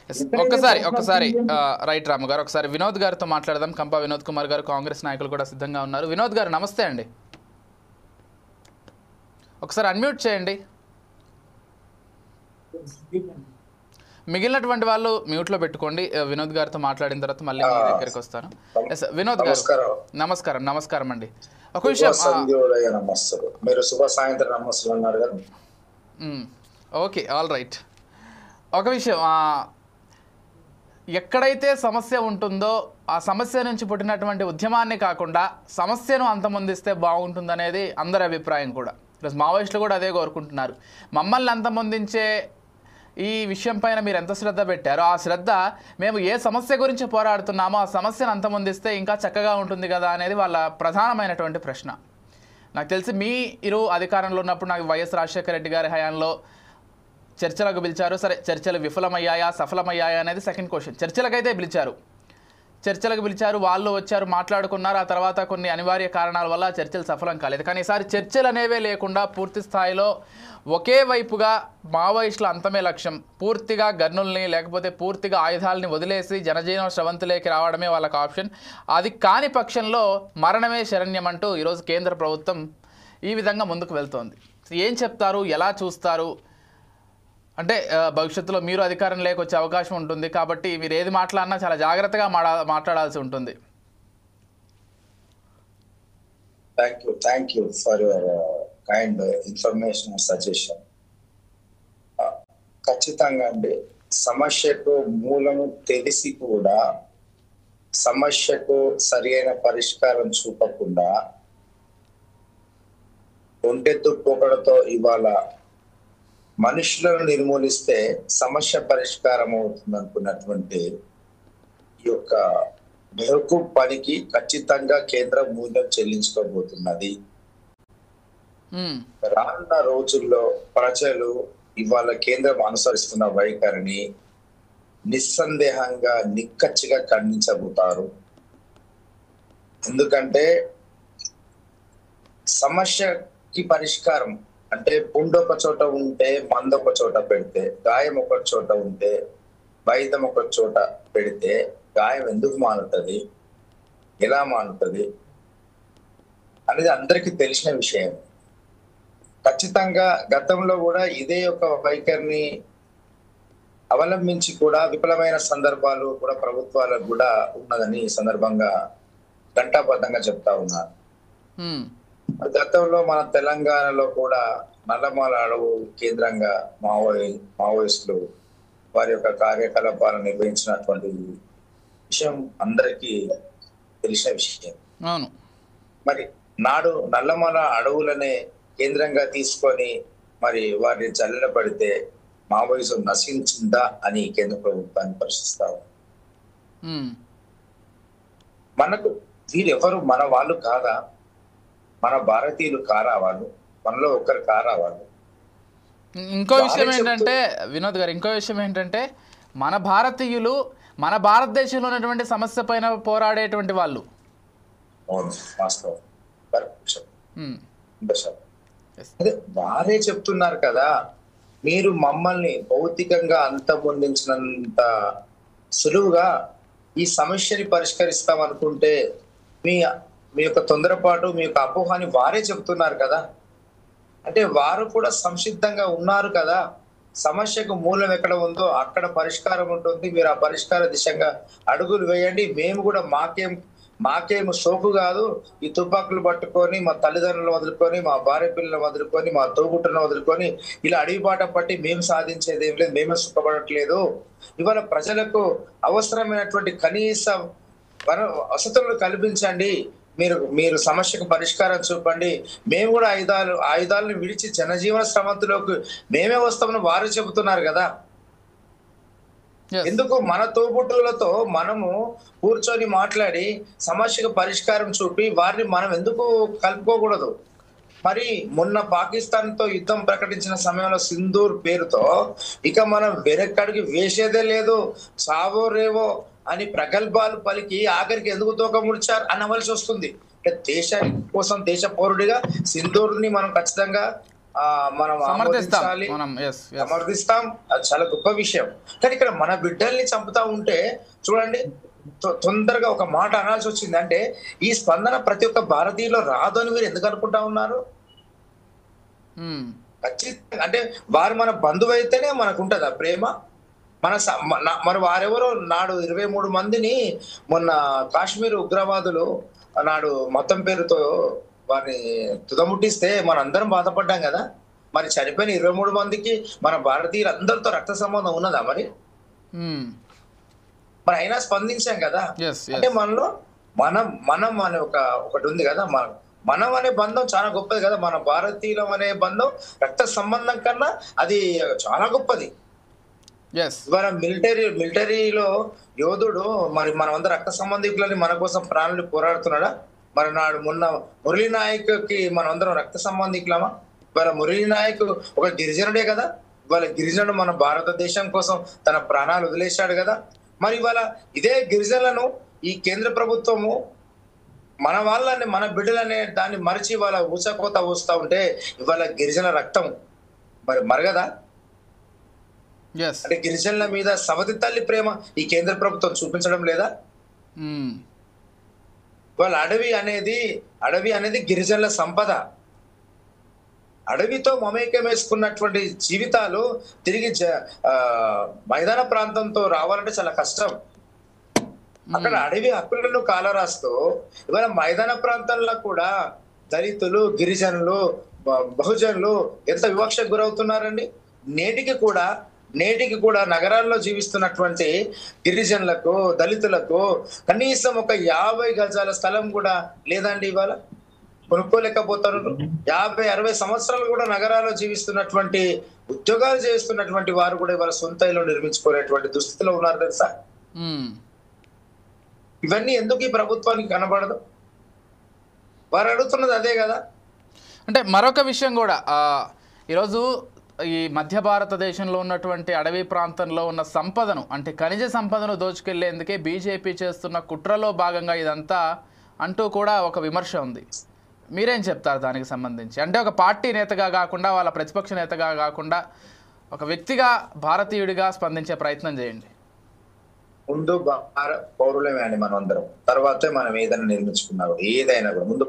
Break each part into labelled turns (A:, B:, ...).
A: Yes, ఒక్కసారి right రాము గారు, ఒకసారి వినోద్ గారితో మాట్లాడదాం. కంపా వినోద్ కుమార్ గారు, కాంగ్రెస్ నాయకులు కూడా సిద్ధంగా ఉన్నారు. వినోద్ గారు నమస్తే అండి, ఒకసారి అన్మ్యూట్ చేయండి. మిగిలినటువంటి వాళ్ళు మ్యూట్లో పెట్టుకోండి. వినోద్ గారితో మాట్లాడిన తర్వాత మళ్ళీ మీ దగ్గరికి వస్తాను. వినోద్ గారు నమస్కారం అండి. ఒక విషయం,
B: మీరు శుభ సాయంత్రం నమస్సులు అన్నారు కదా.
A: Okay, all right. ఒక విషయం, ఎక్కడైతే సమస్య ఉంటుందో ఆ సమస్య నుంచి పుట్టినటువంటి ఉద్యమాన్ని కాకుండా సమస్యను అంతమొందిస్తే బాగుంటుందనేది అందరి అభిప్రాయం కూడా. ఈరోజు మావోయిస్టులు కూడా అదే కోరుకుంటున్నారు. మమ్మల్ని అంతమొందించే ఈ విషయం పైన మీరు ఎంత శ్రద్ధ పెట్టారో ఆ శ్రద్ధ మేము ఏ సమస్య గురించి పోరాడుతున్నామో ఆ సమస్యను అంతమొందిస్తే ఇంకా చక్కగా ఉంటుంది కదా అనేది వాళ్ళ ప్రధానమైనటువంటి ప్రశ్న. నాకు తెలిసి మీరు అధికారంలో ఉన్నప్పుడు నాకు వైఎస్ రాజశేఖర రెడ్డి గారి హయాంలో చర్చలకు పిలిచారు. సరే, చర్చలు విఫలమయ్యాయా సఫలమయ్యాయా అనేది సెకండ్ క్వశ్చన్. చర్చలకైతే చర్చలకు పిలిచారు, వాళ్ళు వచ్చారు, మాట్లాడుకున్నారు. ఆ తర్వాత కొన్ని అనివార్య కారణాల వల్ల చర్చలు సఫలం కాలేదు. కానీ ఈసారి చర్చలు అనేవే లేకుండా పూర్తి స్థాయిలో ఒకే వైపుగా మావోయిస్టుల అంతమే లక్ష్యం, పూర్తిగా గన్నుల్ని లేకపోతే పూర్తిగా ఆయుధాలని వదిలేసి జనజీవన స్రవంతిలోకి రావడమే వాళ్ళకి ఆప్షన్. అది కాని పక్షంలో మరణమే శరణ్యం అంటూ ఈరోజు కేంద్ర ప్రభుత్వం ఈ విధంగా ముందుకు వెళ్తోంది. ఏం చెప్తారు, ఎలా చూస్తారు? అంటే భవిష్యత్తులో మీరు అధికారం లేకొచ్చే అవకాశం ఉంటుంది కాబట్టి మీరు ఏది మాట్లాడినా చాలా జాగ్రత్తగా మాట్లాడాల్సి ఉంటుంది.
B: Thank you for your kind information and suggestion. ఖచ్చితంగా అండి, సమస్యకు మూలము తెలిసి కూడా సమస్యకు సరి అయిన పరిష్కారం చూపకుండా ఒంటెత్తు పొగడతో ఇవాళ మనుషులను నిర్మూలిస్తే సమస్య పరిష్కారం అవుతుంది అనుకున్నటువంటి ఈ యొక్క బెహకు పనికి ఖచ్చితంగా కేంద్రం మూల్యం చెల్లించుకోబోతున్నది. రానున్న రోజుల్లో ప్రజలు ఇవాళ కేంద్రం అనుసరిస్తున్న వైఖరిని నిస్సందేహంగా నిక్కచ్చిగా ఖండించబోతారు. ఎందుకంటే సమస్యకి పరిష్కారం అంటే పుండు ఒక చోట ఉంటే మందు ఒక చోట పెడితే, గాయం ఒక చోట ఉంటే వైద్యం ఒక చోట పెడితే గాయం ఎందుకు మానుతుంది, ఎలా మానుతుంది అనేది అందరికీ తెలిసిన విషయం. ఖచ్చితంగా గతంలో కూడా ఇదే ఒక వైఖరిని అవలంబించి కూడా విఫలమైన సందర్భాలు కూడా ప్రభుత్వాలకు కూడా ఉన్నదని ఈ సందర్భంగా ఘంటాబద్ధంగా చెప్తా ఉన్నారు. గతంలో మన తెలంగాణలో కూడా నల్లమల అడవు కేంద్రంగా మావోయిస్టులు వారి యొక్క కార్యకలాపాలను నిర్వహించినటువంటి విషయం అందరికీ తెలిసిన విషయం. మరి నాడు నల్లమల అడవులనే కేంద్రంగా తీసుకొని మరి వారిని జల్లెడ పడితే మావోయిజం నశించిందా అని కేంద్ర ప్రభుత్వాన్ని ప్రశ్నిస్తాము. మనకు వీరెవరు మన వాళ్ళు కాదా? మన భారతీయులు కారా వాళ్ళు? మనలో ఒకరు కారా వాళ్ళు?
A: ఇంకో విషయం ఏంటంటే వినోద్ గారు, మన భారతీయులు మన భారతదేశంలో ఉన్నటువంటి సమస్య పైన పోరాడేటువంటి వాళ్ళు.
B: అదే వారే చెప్తున్నారు కదా, మీరు మమ్మల్ని భౌతికంగా అంతమొందించినంత సులువుగా ఈ సమస్యని పరిష్కరిస్తాం అనుకుంటే మీ యొక్క తొందరపాటు, మీ యొక్క అపోహాన్ని వారే చెప్తున్నారు కదా. అంటే వారు కూడా సంసిద్ధంగా ఉన్నారు కదా. సమస్యకు మూలం ఎక్కడ ఉందో అక్కడ పరిష్కారం ఉంటుంది, మీరు ఆ పరిష్కార దిశగా అడుగులు వేయండి. మేము కూడా మాకేం సోకు కాదు, ఈ తుపాకులు పట్టుకొని మా తల్లిదండ్రులు వదులుకొని, మా భార్య పిల్లలు వదులుకొని, మా తోబుట్టును వదులుకొని ఇలా అడవిబాట పట్టి మేము సాధించేది ఏం లేదు, మేమే సుఖపడట్లేదు. ఇవాళ ప్రజలకు అవసరమైనటువంటి కనీస వసతులను కల్పించండి, మీరు సమస్యకు పరిష్కారం చూపండి, మేము కూడా ఆయుధాలను విడిచి జనజీవన స్రవంతిలోకి మేమే వస్తామని వారు చెబుతున్నారు కదా. ఎందుకు మన తోబుట్టులతో మనము కూర్చొని మాట్లాడి సమస్యకు పరిష్కారం చూపి వారిని మనం ఎందుకు కలుపుకోకూడదు? మరి మొన్న పాకిస్తాన్ తో యుద్ధం ప్రకటించిన సమయంలో సింధూర్ పేరుతో ఇక మనం వెనక్కడికి వేసేదే లేదు, సావో రేవో అని ప్రగల్భాలు పలికి ఆఖరికి ఎందుకు తోక ముడిచారు అనవలసి వస్తుంది. అంటే దేశానికి కోసం దేశ పౌరుడిగా సింధూర్ని మనం ఖచ్చితంగా మనం ఆమోదించాలి, సమర్థిస్తాం. అది చాలా గొప్ప విషయం. కానీ ఇక్కడ మన బిడ్డల్ని చంపుతా ఉంటే చూడండి, తొందరగా ఒక మాట అనాల్సి వచ్చింది. అంటే ఈ స్పందన ప్రతి ఒక్క భారతీయులో రాదు అని మీరు ఎందుకు అనుకుంటా ఉన్నారు? ఖచ్చితంగా అంటే వారు మన బంధువు అయితేనే మనకు ఉంటదా ప్రేమ? మరి వారెవరో నాడు 23 మందిని మొన్న కాశ్మీర్ ఉగ్రవాదులు నాడు మతం పేరుతో వారిని తుదముట్టిస్తే మనందరం బాధపడ్డాం కదా. మరి చనిపోయిన 23 మందికి మన భారతీయులందరితో రక్త సంబంధం ఉన్నదా? మరి అయినా స్పందించాం కదా. అంటే మనలో మనం అనే ఒకటి ఉంది కదా. మనం అనే బంధం చాలా గొప్పది కదా. మన భారతీయులం అనే బంధం రక్త సంబంధం కన్నా అది చాలా గొప్పది. ఇవాళ మిలిటరీలో యోధుడు మరి మనమందరం రక్త సంబంధికులని మన కోసం ప్రాణులు పోరాడుతున్నాడా? మరి నాడు మొన్న మురళీ నాయక్కి మనం అందరం రక్త సంబంధికులమా? ఇవాళ మురళీ నాయక్ ఒక గిరిజనుడే కదా. ఇవాళ గిరిజనుడు మన భారతదేశం కోసం తన ప్రాణాలు వదిలేశాడు కదా. మరి ఇవాళ ఇదే గిరిజనులను ఈ కేంద్ర ప్రభుత్వము మన వాళ్ళని, మన బిడ్డలనే దాన్ని మరిచి ఇవాళ ఊచకోత ఊస్తా ఉంటే ఇవాళ గిరిజన రక్తం మరి మరగదా? అంటే గిరిజనుల మీద సవతి తల్లి ప్రేమ ఈ కేంద్ర ప్రభుత్వం చూపించడం లేదా? వాళ్ళ అడవి అనేది గిరిజనుల సంపద. అడవితో మమేకం వేసుకున్నటువంటి జీవితాలు తిరిగి మైదాన ప్రాంతంతో రావాలంటే చాలా కష్టం. అక్కడ అడవి హక్కులను కాలరాస్తూ ఇవాళ మైదాన ప్రాంతాల్లో కూడా దళితులు, గిరిజనులు, బహుజనులు ఎంత వివక్షకు గురవుతున్నారండి. నేటికి కూడా నగరాల్లో జీవిస్తున్నటువంటి గిరిజనులకు, దళితులకు కనీసం ఒక 50 గజాల స్థలం కూడా లేదండి. ఇవాళ కొనుక్కోలేకపోతున్నారు. 50-60 సంవత్సరాలు కూడా నగరాల్లో జీవిస్తున్నటువంటి, ఉద్యోగాలు చేస్తున్నటువంటి వారు కూడా ఇవాళ సొంత ఇల్లు నిర్మించుకునేటువంటి దుస్థితిలో ఉన్నారు తెలుసా. ఇవన్నీ ఎందుకు ఈ ప్రభుత్వానికి కనబడదు? వారు అడుగుతున్నది అదే కదా.
A: అంటే మరొక విషయం కూడా, ఈరోజు ఈ మధ్య భారతదేశంలో ఉన్నటువంటి అడవి ప్రాంతంలో ఉన్న సంపదను, అంటే ఖనిజ సంపదను దోచుకెళ్లేందుకే బీజేపీ చేస్తున్న కుట్రలో భాగంగా ఇదంతా అంటూ కూడా ఒక విమర్శ ఉంది. మీరేం చెప్తారు దానికి సంబంధించి? అంటే ఒక పార్టీ నేతగా కాకుండా, వాళ్ళ ప్రతిపక్ష నేతగా కాకుండా, ఒక వ్యక్తిగా, భారతీయుడిగా స్పందించే ప్రయత్నం చేయండి.
B: ముందు పౌరులమే అండి మనం అందరం. తర్వాతే మనం ఏదైనా నిర్మించుకున్నాం, ఏదైనా కూడా ముందు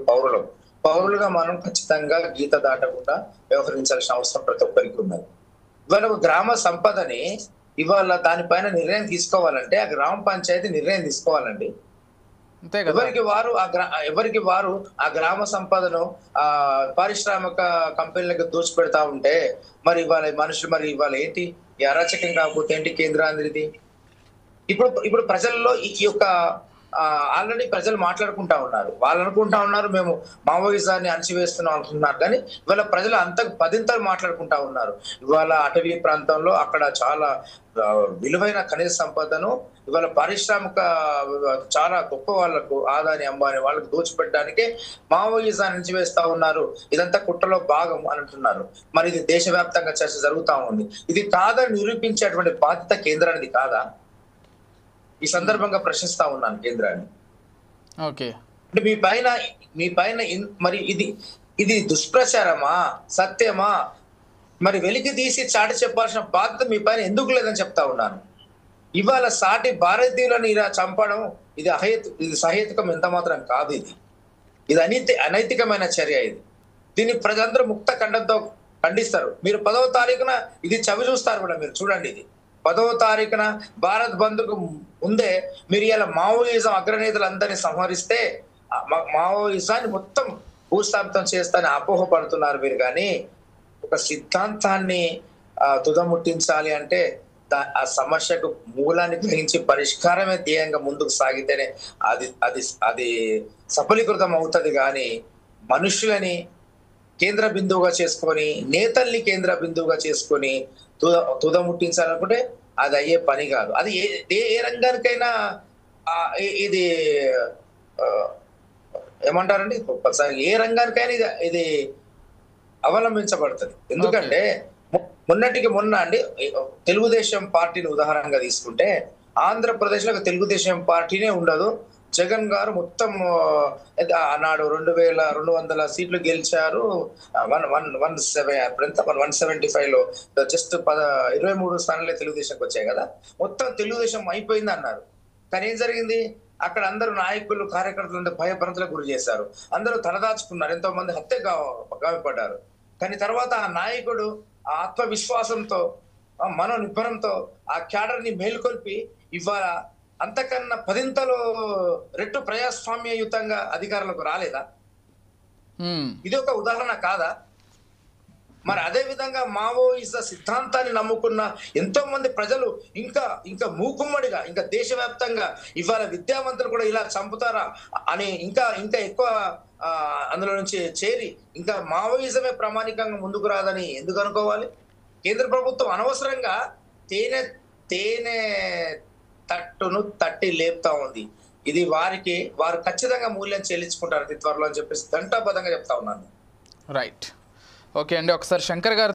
B: పౌరులుగా మనం ఖచ్చితంగా గీత దాటకుండా వ్యవహరించాల్సిన అవసరం ప్రతి ఒక్కరికి ఉన్నది. ఇవాళ ఒక గ్రామ సంపదని ఇవాళ దానిపైన నిర్ణయం తీసుకోవాలంటే ఆ గ్రామ పంచాయతీ నిర్ణయం తీసుకోవాలండి. ఎవరికి వారు ఆ గ్రామ సంపదను పారిశ్రామిక కంపెనీలకు దోచిపెడతా ఉంటే మరి ఇవాళ మనుషులు మరి ఇవాళ ఏంటి ఈ అరాచకం కాకపోతే ఏంటి కేంద్రాంధ్రిది? ఇప్పుడు ప్రజల్లో ఈ యొక్క ఆల్రెడీ ప్రజలు మాట్లాడుకుంటా ఉన్నారు. వాళ్ళు అనుకుంటా ఉన్నారు మేము మావోయిజాన్ని అణచివేస్తున్నాం అనుకుంటున్నారు. కానీ ఇవాళ ప్రజలు అంత పదింతలు మాట్లాడుకుంటా ఉన్నారు. ఇవాళ అటవీ ప్రాంతంలో అక్కడ చాలా విలువైన ఖనిజ సంపదను ఇవాళ పారిశ్రామిక చాలా గొప్ప వాళ్ళకు, ఆదాని అంబానీ వాళ్ళకు దోచిపెట్టడానికే మావోయిజాన్ని అణచివేస్తా ఉన్నారు. ఇదంతా కుట్రలో భాగం అని అంటున్నారు. మరి ఇది దేశవ్యాప్తంగా చర్చ జరుగుతా ఉంది. ఇది కాదని నిరూపించేటువంటి బాధ్యత కేంద్రానికి కాదా? ఈ సందర్భంగా ప్రశ్నిస్తా ఉన్నాను కేంద్రాన్ని.
A: ఓకే,
B: అంటే మీ పైన మరి ఇది దుష్ప్రచారమా, సత్యమా? మరి వెలికి తీసి చాటి చెప్పాల్సిన బాధ్యత మీ పైన ఎందుకు లేదని చెప్తా ఉన్నాను. ఇవాళ సాటి భారతీయులను ఇలా చంపడం ఇది సహేతుకం ఎంత మాత్రం కాదు. ఇది అనైతికమైన చర్య. దీన్ని ప్రజలందరూ ముక్త ఖండంతో ఖండిస్తారు. మీరు 10వ తారీఖున ఇది చవి చూస్తారు కూడా. మీరు చూడండి, ఇది 10వ తారీఖున భారత్ బంద్కు ముందే మీరు ఇలా మావోయిజం అగ్రనేతలందరినీ సంహరిస్తే మావోయిజాన్ని మొత్తం భూస్థాపితం చేస్తానని అపోహపడుతున్నారు మీరు. కానీ ఒక సిద్ధాంతాన్ని తుదముట్టించాలి అంటే ఆ సమస్యకు మూలాన్ని గ్రహించి పరిష్కారమే ధ్యేయంగా ముందుకు సాగితేనే అది సఫలీకృతం అవుతుంది. కానీ మనుషులని కేంద్ర బిందువుగా చేసుకొని, నేతల్ని కేంద్ర బిందువుగా చేసుకొని తుదముట్టించాలనుకుంటే అది అయ్యే పని కాదు. అది ఏ రంగానికైనా ఇది ఏమంటారండి, ఏ రంగానికైనా ఇది అవలంబించబడుతుంది. ఎందుకంటే మొన్నటికి మొన్న అండి తెలుగుదేశం పార్టీని ఉదాహరణగా తీసుకుంటే ఆంధ్రప్రదేశ్ లో తెలుగుదేశం పార్టీనే ఉండదు, జగన్ గారు మొత్తం ఆనాడు 2200 సీట్లు గెలిచారు. 175 లో జస్ట్ 23 స్థానాలే తెలుగుదేశంకి వచ్చాయి కదా, మొత్తం తెలుగుదేశం అయిపోయింది అన్నారు. కానీ ఏం జరిగింది, అక్కడ అందరూ నాయకులు కార్యకర్తలు భయభ్రాంతులకు గురి చేశారు, అందరూ తలదాచుకున్నారు, ఎంతో మంది గాయపడ్డారు. కానీ తర్వాత ఆ నాయకుడు ఆ ఆత్మవిశ్వాసంతో మనోనిబ్బరంతో ఆ క్యాడర్ ని మేల్కొల్పి ఇవాళ అంతకన్నా 10 రెట్టు ప్రజాస్వామ్యయుతంగా అధికారులకు రాలేదా? ఇది ఒక ఉదాహరణ కాదా? మరి అదే విధంగా మావోయిజ సిద్ధాంతాన్ని నమ్ముకున్న ఎంతో మంది ప్రజలు ఇంకా మూకుమ్మడిగా ఇంకా దేశవ్యాప్తంగా ఇవాళ విద్యావంతులు కూడా ఇలా చంపుతారా అని ఇంకా ఎక్కువ అందులో నుంచి చేరి ఇంకా మావోయిజమే ప్రామాణికంగా ముందుకు రాదని ఎందుకు అనుకోవాలి? కేంద్ర ప్రభుత్వం అనవసరంగా తేనె తట్టును తట్టి లేపుతా ఉంది. ఇది వారు ఖచ్చితంగా మూల్యం చెల్లించుకుంటారు అతి త్వరలో అని చెప్పేసి ఘంటాబద్ధంగా చెప్తా ఉన్నాను.
A: రైట్, ఓకే అండి. ఒకసారి శంకర్ గారు